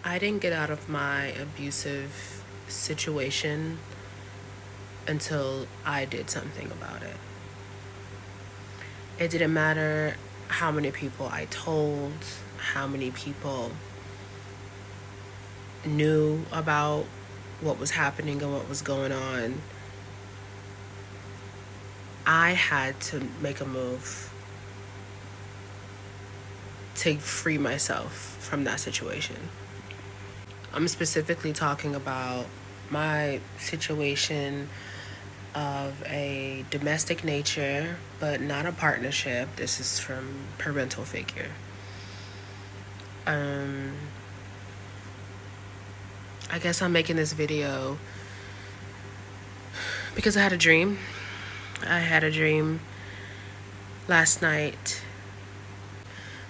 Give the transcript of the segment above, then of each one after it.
I didn't get out of my abusive situation until I did something about it. It didn't matter how many people I told, how many people knew about what was happening and what was going on. I had to make a move to free myself from that situation. I'm specifically talking about my situation of a domestic nature, but not a partnership. This is from parental figure. I guess I'm making this video because I had a dream. I had a dream last night.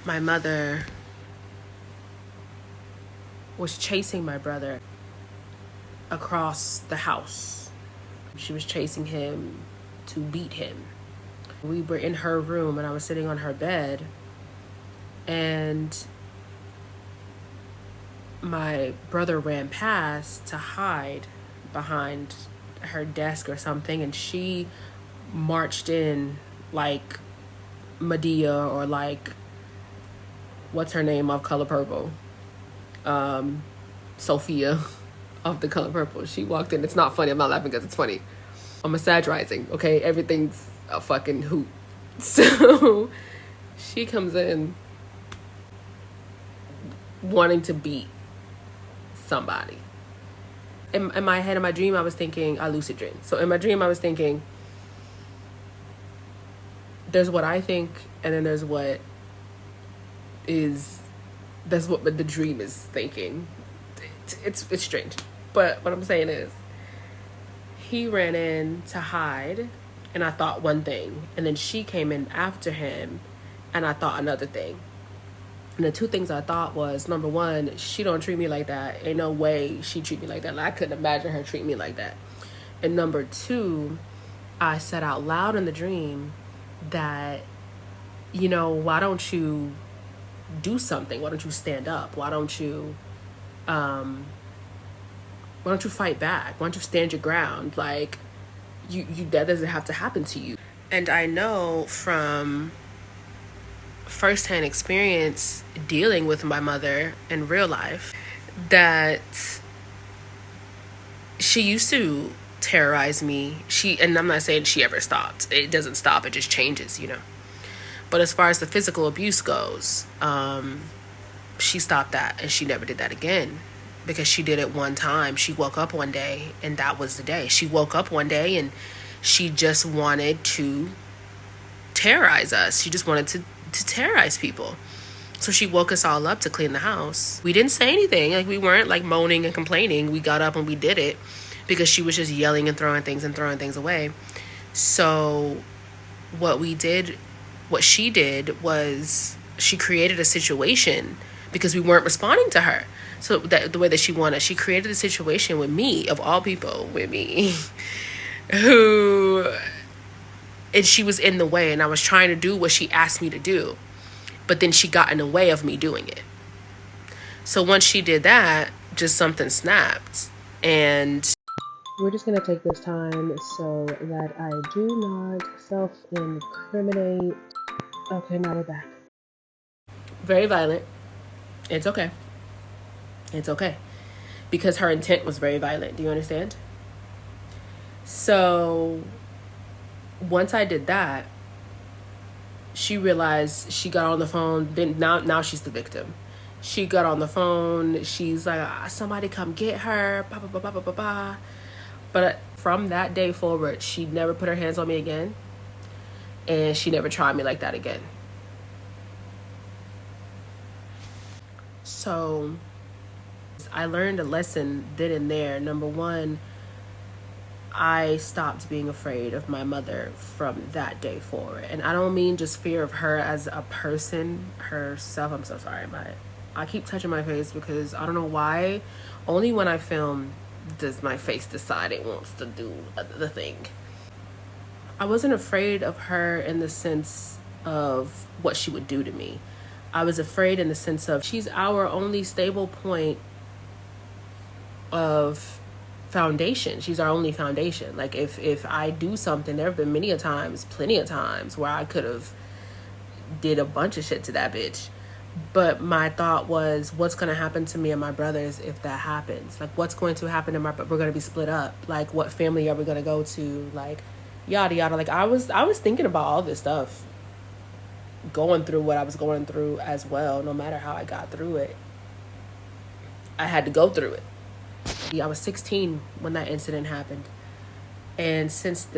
My mother was chasing my brother across the house. She was chasing him to beat him. We were in her room and I was sitting on her bed, and my brother ran past to hide behind her desk or something, and she marched in like Medea, or like, what's her name of Color Purple? Sophia of The Color Purple. She walked in. It's not funny. I'm not laughing because it's funny. I'm exaggerating, okay? Everything's a fucking hoot. So she comes in wanting to beat somebody. In my head, in my dream, I was thinking, I lucid dream. So in my dream, I was thinking, there's what I think, and then there's what the dream is thinking. It's strange. But what I'm saying is, he ran in to hide, and I thought one thing, and then she came in after him, and I thought another thing. And the two things I thought was, number one, she don't treat me like that. Ain't no way she treat me like that. Like, I couldn't imagine her treat me like that. And number two, I said out loud in the dream that, why don't you do something? Why don't you stand up? Why don't you fight back? Why don't you stand your ground? Like, you that doesn't have to happen to you. And I know from firsthand experience dealing with my mother in real life that she used to terrorize me. And I'm not saying she ever stopped. It doesn't stop. It just changes, But as far as the physical abuse goes, she stopped that, and she never did that again, because she did it one time. She woke up one day, and that was the day. She woke up one day and she just wanted to terrorize us. She just wanted to terrorize people. So she woke us all up to clean the house. We didn't say anything. Like, we weren't like moaning and complaining. We got up and we did it because she was just yelling and throwing things away. So what she did was she created a situation because we weren't responding to her. So that the way that she wanted, she created a situation with me, of all people, with me, and she was in the way, and I was trying to do what she asked me to do, but then she got in the way of me doing it. So once she did that, just something snapped, and we're just going to take this time so that I do not self-incriminate. Okay, now we're back. Very violent. It's okay. It's okay. Because her intent was very violent. Do you understand? So once I did that, she realized, she got on the phone. Then now she's the victim. She got on the phone. She's like, somebody come get her. Blah, blah, blah, blah, blah, blah. But from that day forward, she never put her hands on me again. And she never tried me like that again. So I learned a lesson then and there. Number one, I stopped being afraid of my mother from that day forward. And I don't mean just fear of her as a person, herself. I'm so sorry. I keep touching my face because I don't know why. Only when I film does my face decide it wants to do the thing. I wasn't afraid of her in the sense of what she would do to me. I was afraid in the sense of, she's our only stable point of foundation. She's our only foundation. Like if I do something, there have been plenty of times where I could have did a bunch of shit to that bitch. But my thought was, what's going to happen to me and my brothers if that happens? Like, what's going to happen to we're going to be split up. Like, what family are we going to go to? Like, yada, yada. Like, I was thinking about all this stuff, going through what I was going through as well. No matter how I got through it, I had to go through it. I was 16 when that incident happened. And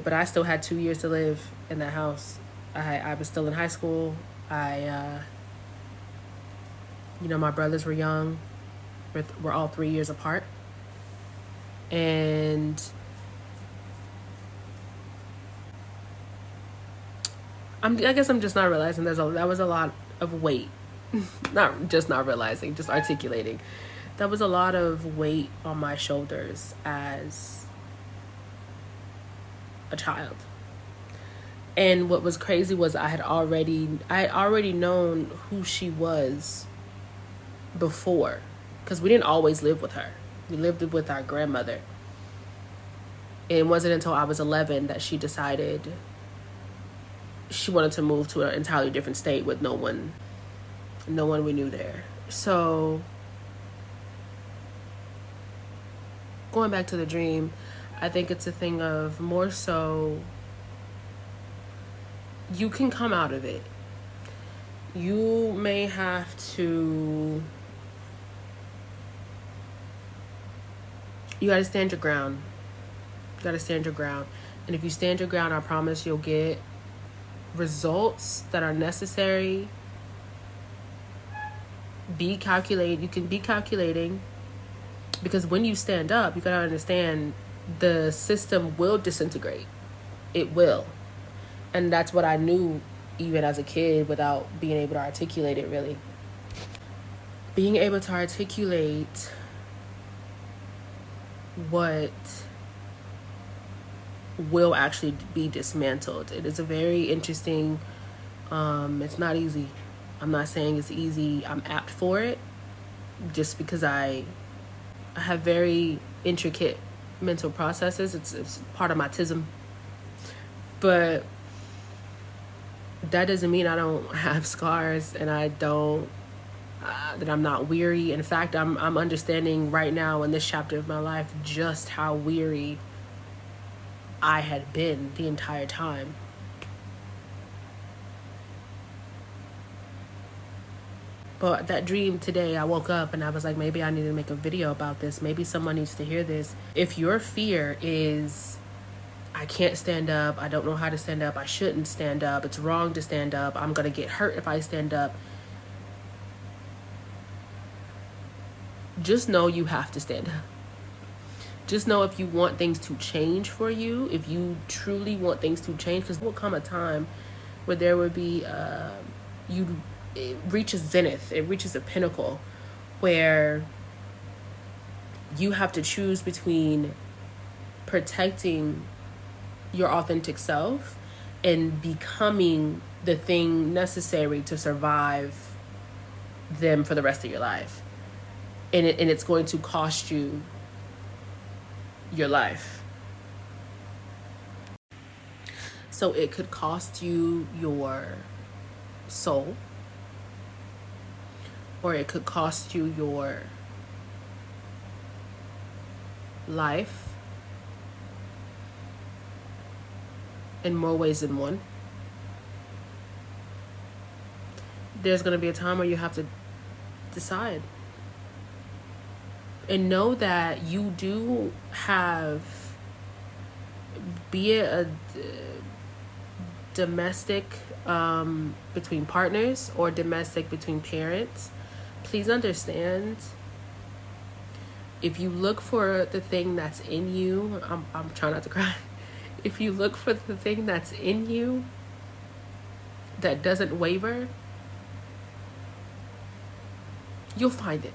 but I still had 2 years to live in that house. I was still in high school. My brothers were young. We're all 3 years apart. And I guess I'm just not realizing that was a lot of weight. Not realizing, just articulating. That was a lot of weight on my shoulders as a child. And what was crazy was I had already known who she was before, because we didn't always live with her. We lived with our grandmother. It wasn't until I was 11 that she decided she wanted to move to an entirely different state with no one we knew there. So going back to the dream, I think it's a thing of more so you can come out of it. You may have to, you gotta stand your ground. And if you stand your ground, I promise you'll get results that are necessary. You can be calculating, because when you stand up, you gotta understand the system will disintegrate. It will. And that's what I knew even as a kid without being able to articulate it really. Being able to articulate what will actually be dismantled. It is a very interesting, it's not easy. I'm not saying it's easy. I'm apt for it just because I have very intricate mental processes. It's part of my tism. But that doesn't mean I don't have scars and I don't, that I'm not weary. In fact, I'm understanding right now in this chapter of my life just how weary I had been the entire time. But that dream today, I woke up and I was like, maybe I need to make a video about this. Maybe someone needs to hear this. If your fear is, I can't stand up, I don't know how to stand up, I shouldn't stand up, it's wrong to stand up, I'm going to get hurt if I stand up, just know you have to stand up. Just know if you want things to change for you, if you truly want things to change, because there will come a time where there would be, it reaches zenith, it reaches a pinnacle where you have to choose between protecting your authentic self and becoming the thing necessary to survive them for the rest of your life. And it's going to cost you your life. So it could cost you your soul, or it could cost you your life, in more ways than one. There's going to be a time where you have to decide. And know that you do have, be it a domestic between partners or domestic between parents, please understand, if you look for the thing that's in you, I'm trying not to cry. If you look for the thing that's in you that doesn't waver, you'll find it.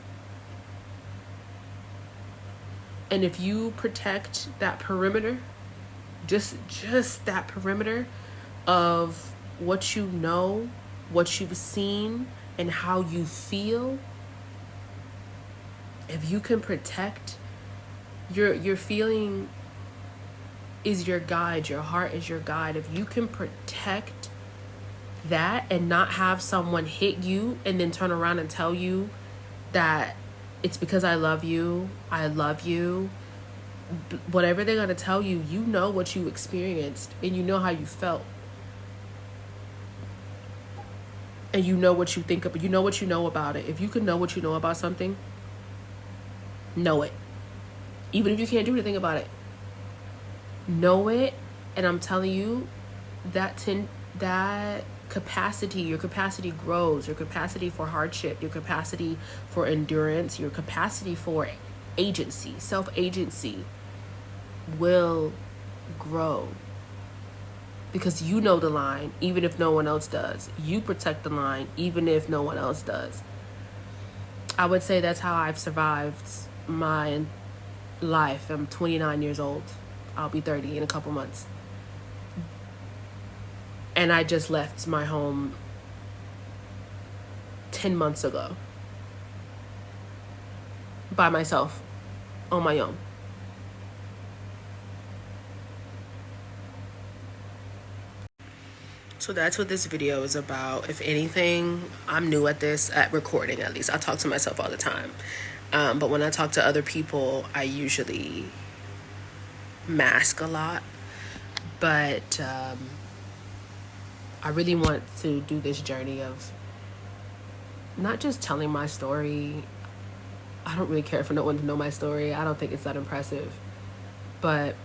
And if you protect that perimeter, just that perimeter of what you know, what you've seen, and how you feel, if you can protect Your feeling is your guide. Your heart is your guide. If you can protect that and not have someone hit you and then turn around and tell you that it's because I love you, whatever they're going to tell you, you know what you experienced and you know how you felt. And you know what you think of, you know what you know about it. If you can know what you know about something, know it. Even if you can't do anything about it, know it. And I'm telling you, that capacity, your capacity grows. Your capacity for hardship, your capacity for endurance, your capacity for agency, self-agency will grow. Because you know the line, even if no one else does. You protect the line, even if no one else does. I would say that's how I've survived my life. I'm 29 years old. I'll be 30 in a couple months. And I just left my home 10 months ago. By myself. On my own. So that's what this video is about. If anything, I'm new at this, at recording at least. I talk to myself all the time. But when I talk to other people, I usually mask a lot. But I really want to do this journey of not just telling my story. I don't really care for no one to know my story. I don't think it's that impressive. But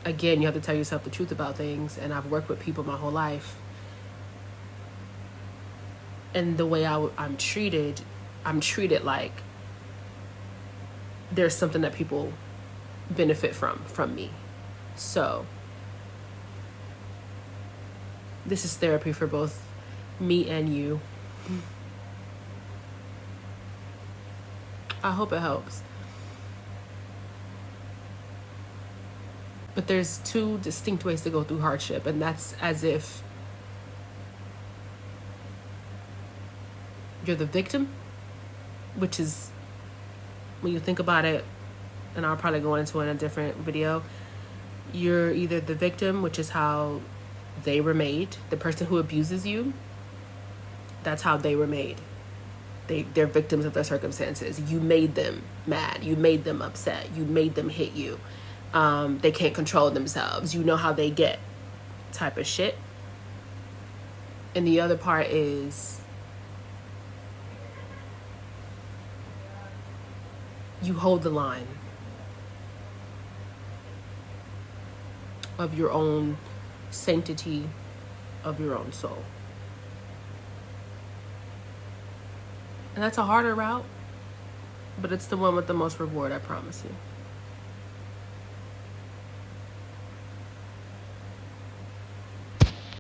again, you have to tell yourself the truth about things. And I've worked with people my whole life. And the way I'm treated like there's something that people benefit from me. So this is therapy for both me and you. I hope it helps. But there's two distinct ways to go through hardship, and that's as if you're the victim, which is, when you think about it, and I'll probably go into it in a different video, you're either the victim, which is how they were made. The person who abuses you, that's how they were made. They're victims of their circumstances. You made them mad. You made them upset. You made them hit you. They can't control themselves. You know how they get, type of shit. And the other part is you hold the line of your own sanctity, of your own soul. And that's a harder route, but it's the one with the most reward, I promise you.